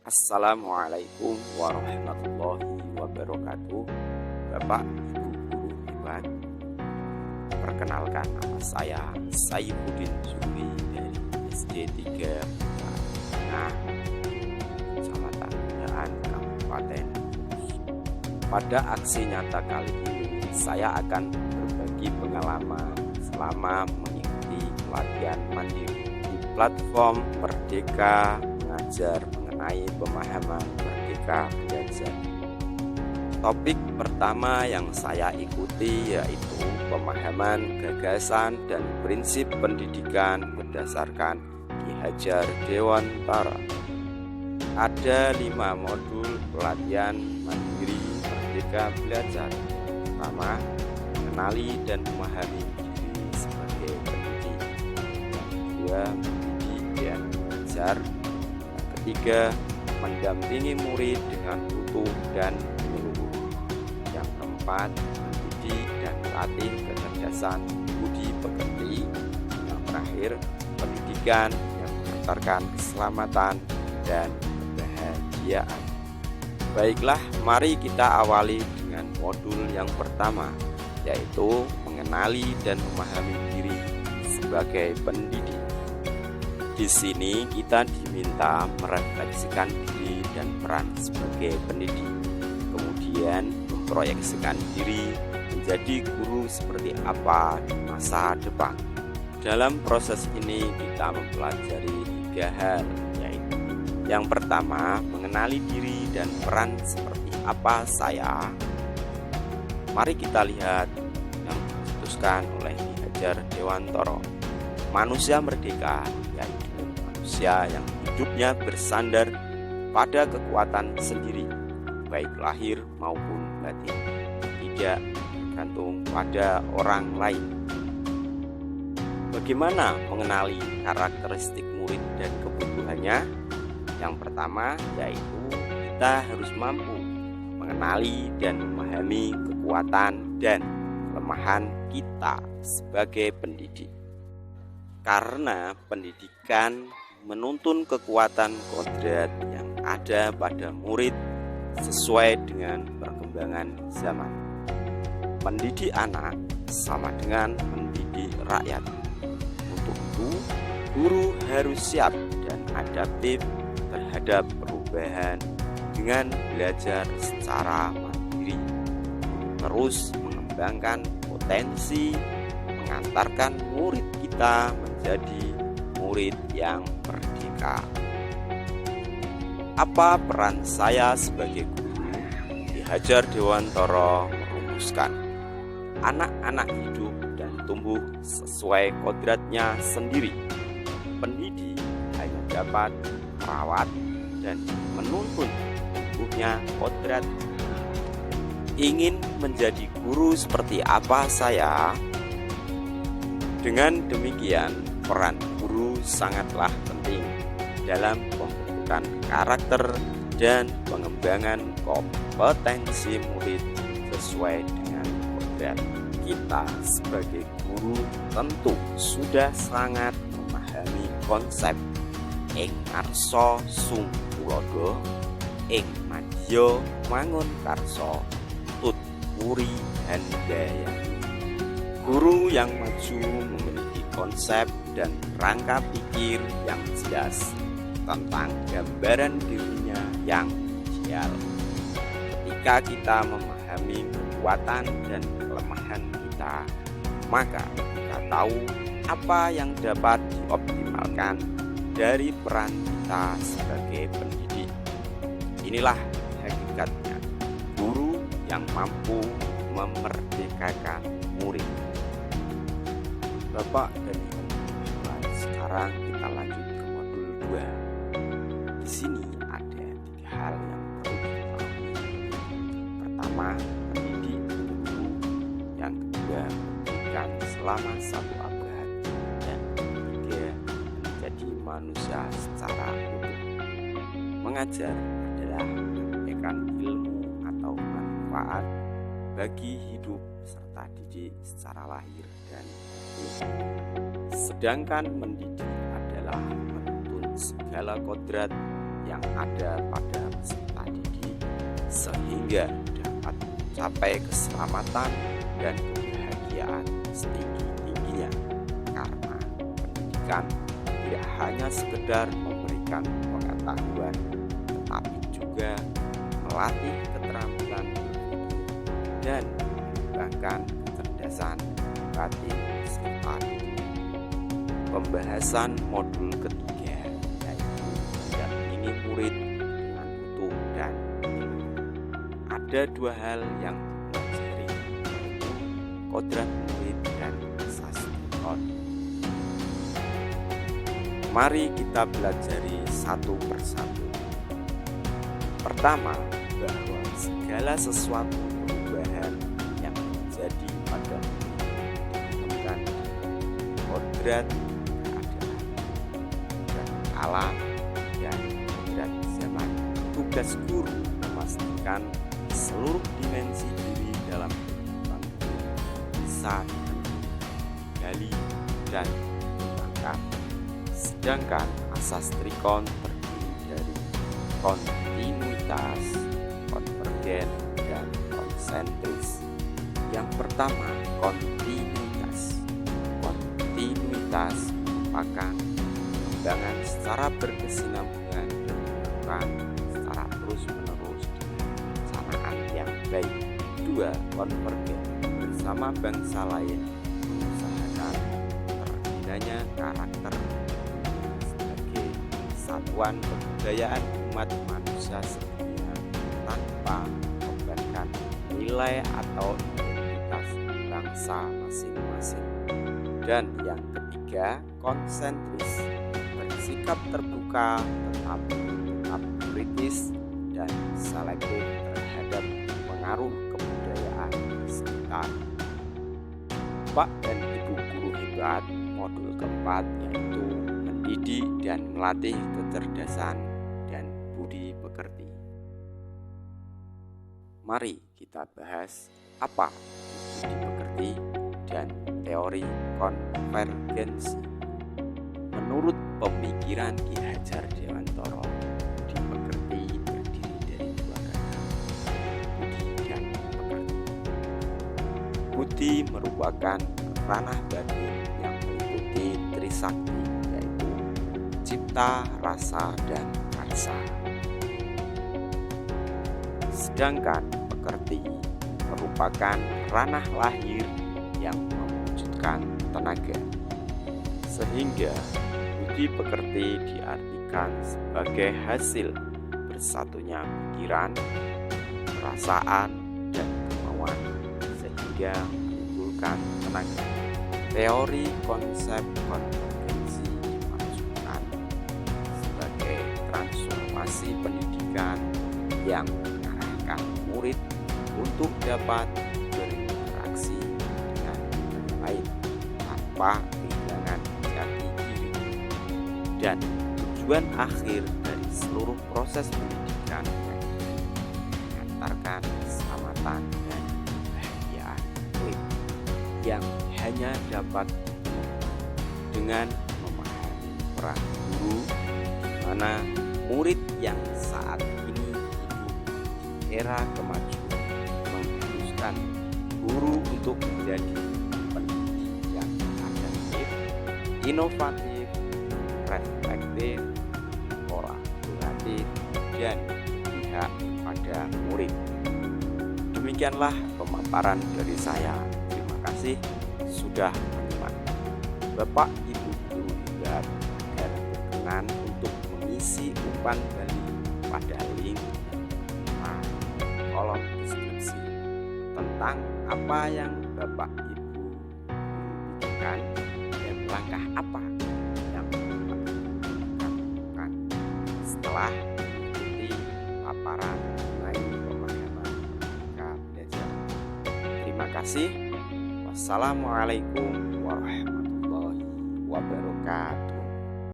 Assalamualaikum warahmatullahi wabarakatuh. Bapak, Ibu guru hebat. Perkenalkan, nama saya Saifuddin Zuri dari SD 3 Tengah, Kecamatan Daan, Kabupaten Kudus. Pada aksi nyata kali ini, saya akan berbagi pengalaman selama mengikuti pelatihan mandiri di platform Merdeka Mengajar mengenai pemahaman Merdeka Belajar. Topik pertama yang saya ikuti yaitu pemahaman gagasan dan prinsip pendidikan berdasarkan Ki Hajar Dewantara. Ada 5 modul pelatihan mandiri Merdeka Belajar. Pertama, mengenali dan memahami diri sebagai pendidik. Kedua, mendidik dan mengajar. Ketiga, mendampingi murid dengan utuh dan menyeluruh. Yang keempat, mendidik dan melatih kecerdasan budi pekerti. Yang terakhir, pendidikan yang mengantarkan keselamatan dan kebahagiaan. Baiklah, mari kita awali dengan modul yang pertama, yaitu mengenali dan memahami diri sebagai pendidik. Di sini kita diminta merefleksikan diri dan peran sebagai pendidik, kemudian memproyeksikan diri menjadi guru seperti apa di masa depan. Dalam proses ini kita mempelajari 3 hal, yaitu yang pertama, mengenali diri dan peran seperti apa saya. Mari kita lihat yang dicetuskan oleh Ki Hajar Dewantara. Manusia merdeka yaitu manusia yang hidupnya bersandar pada kekuatan sendiri, baik lahir maupun batin, tidak bergantung pada orang lain. Bagaimana mengenali karakteristik murid dan kebutuhannya? Yang pertama yaitu kita harus mampu mengenali dan memahami kekuatan dan kelemahan kita sebagai pendidik. Karena pendidikan menuntun kekuatan kodrat yang ada pada murid sesuai dengan perkembangan zaman. Mendidik anak sama dengan mendidik rakyat. Untuk itu, guru harus siap dan adaptif terhadap perubahan dengan belajar secara mandiri, terus mengembangkan potensi, mengantarkan murid kita menjadi murid yang merdeka. Apa peran saya sebagai guru? Ki Hajar Dewantara merumuskan, anak-anak hidup dan tumbuh sesuai kodratnya sendiri. Pendidik hanya dapat merawat dan menuntun tumbuhnya kodrat. Ingin menjadi guru seperti apa saya? Dengan demikian, peran guru sangatlah penting dalam pembentukan karakter dan pengembangan kompetensi murid sesuai dengan kodrat. Kita sebagai guru tentu sudah sangat memahami konsep ing ngarsa sung tulodo, ing madya mangun karsa, tut puri handaya. Guru yang maju memiliki konsep dan rangka pikir yang jelas tentang gambaran dirinya yang ideal. Ketika kita memahami kekuatan dan kelemahan kita, maka kita tahu apa yang dapat dioptimalkan dari peran kita sebagai pendidik. Inilah hakikatnya guru yang mampu memerdekakan murid. Bapak dan Ibu, sekarang kita lanjut ke modul 2. Di sini ada 3 hal yang perlu diketahui. Pertama, mendidik guru. Yang kedua, pendidikan selama 1 abad. Dan ketiga, menjadi manusia secara utuh. Mengajar adalah memberikan ilmu atau manfaat bagi hidup serta didik secara lahir dan batin. Sedangkan mendidik adalah menuntun segala kodrat yang ada pada peserta didik sehingga dapat mencapai keselamatan dan kebahagiaan setinggi-tingginya, karena pendidikan tidak hanya sekedar memberikan pengetahuan tetapi juga melatih keterampilan berpikir dan mengembangkan kecerdasan batin serta diri. Pembahasan modul ketiga yaitu mendampingi murid dengan utuh dan ilmu. Ada dua hal yang dipelajari, yaitu kodrat murid dan asas trikon. Mari kita pelajari satu persatu. Pertama, bahwa segala sesuatu perubahan yang terjadi pada ditentukan kodrat keadaan, kodrat alam, dan kodrat zaman. Tugas guru memastikan seluruh dimensi diri dalam kehidupan bisa digali dan dikembangkan. Sedangkan asas trikon terdiri dari kontinuitas, konvergen, dan konsentris. Yang pertama, kontinuitas. Kontinuitas merupakan pengembangan secara berkesinambungan dan dilakukan secara terus-menerus dengan perencanaan yang baik. Dua, konvergen. Bersama bangsa lain mengusahakan terpindahnya karakter sebagai satuan kebudayaan umat manusia sedunia tanpa membebankan nilai atau identitas bangsa masing-masing. Dan yang ketiga, konsentris. Bersikap terbuka tetapi tetap kritis dan selektif terhadap pengaruh kebudayaan di sekitar. Pak dan Ibu guru hebat, modul keempat yaitu mendidik dan melatih kecerdasan dan budi pekerti. Mari kita bahas apa budi pekerti dan teori konvergensi. Menurut pemikiran Ki Hajar Dewantara, budi pekerti terdiri dari dua kata, budi dan pekerti. Budi merupakan ranah batin yang meliputi trisakti, yaitu cipta, rasa, dan karsa. Sedangkan pekerti merupakan ranah lahir yang mewujudkan tenaga. Sehingga budi pekerti diartikan sebagai hasil bersatunya pikiran, perasaan, dan kemauan sehingga menimbulkan tenaga. Teori konsep konvergensi dimaksudkan sebagai transformasi pendidikan yang mengarahkan murid untuk dapat berinteraksi dengan orang lain tanpa kehilangan jati diri. Dan tujuan akhir dari seluruh proses pendidikan mengantarkan keselamatan dan kebahagiaan murid yang hanya dapat dengan memahami peran guru, di mana murid yang saat ini hidup di era kemajuan mengharuskan guru untuk menjadi pendidik yang adaptif, inovatif, reflektif, kolaboratif, dan pihak pada murid. Demikianlah pemaparan dari saya. Terima kasih sudah menyimak. Bapak Ibu guru hebat, agar berkenan untuk mengisi umpan balik pada link kolom deskripsi tentang apa yang Bapak Ibu pikirkan dan langkah apa yang Bapak Ibu lakukan setelah mengikuti paparan mengenai pemahaman Merdeka Belajar. Terima kasih. Wassalamualaikum warahmatullahi wabarakatuh.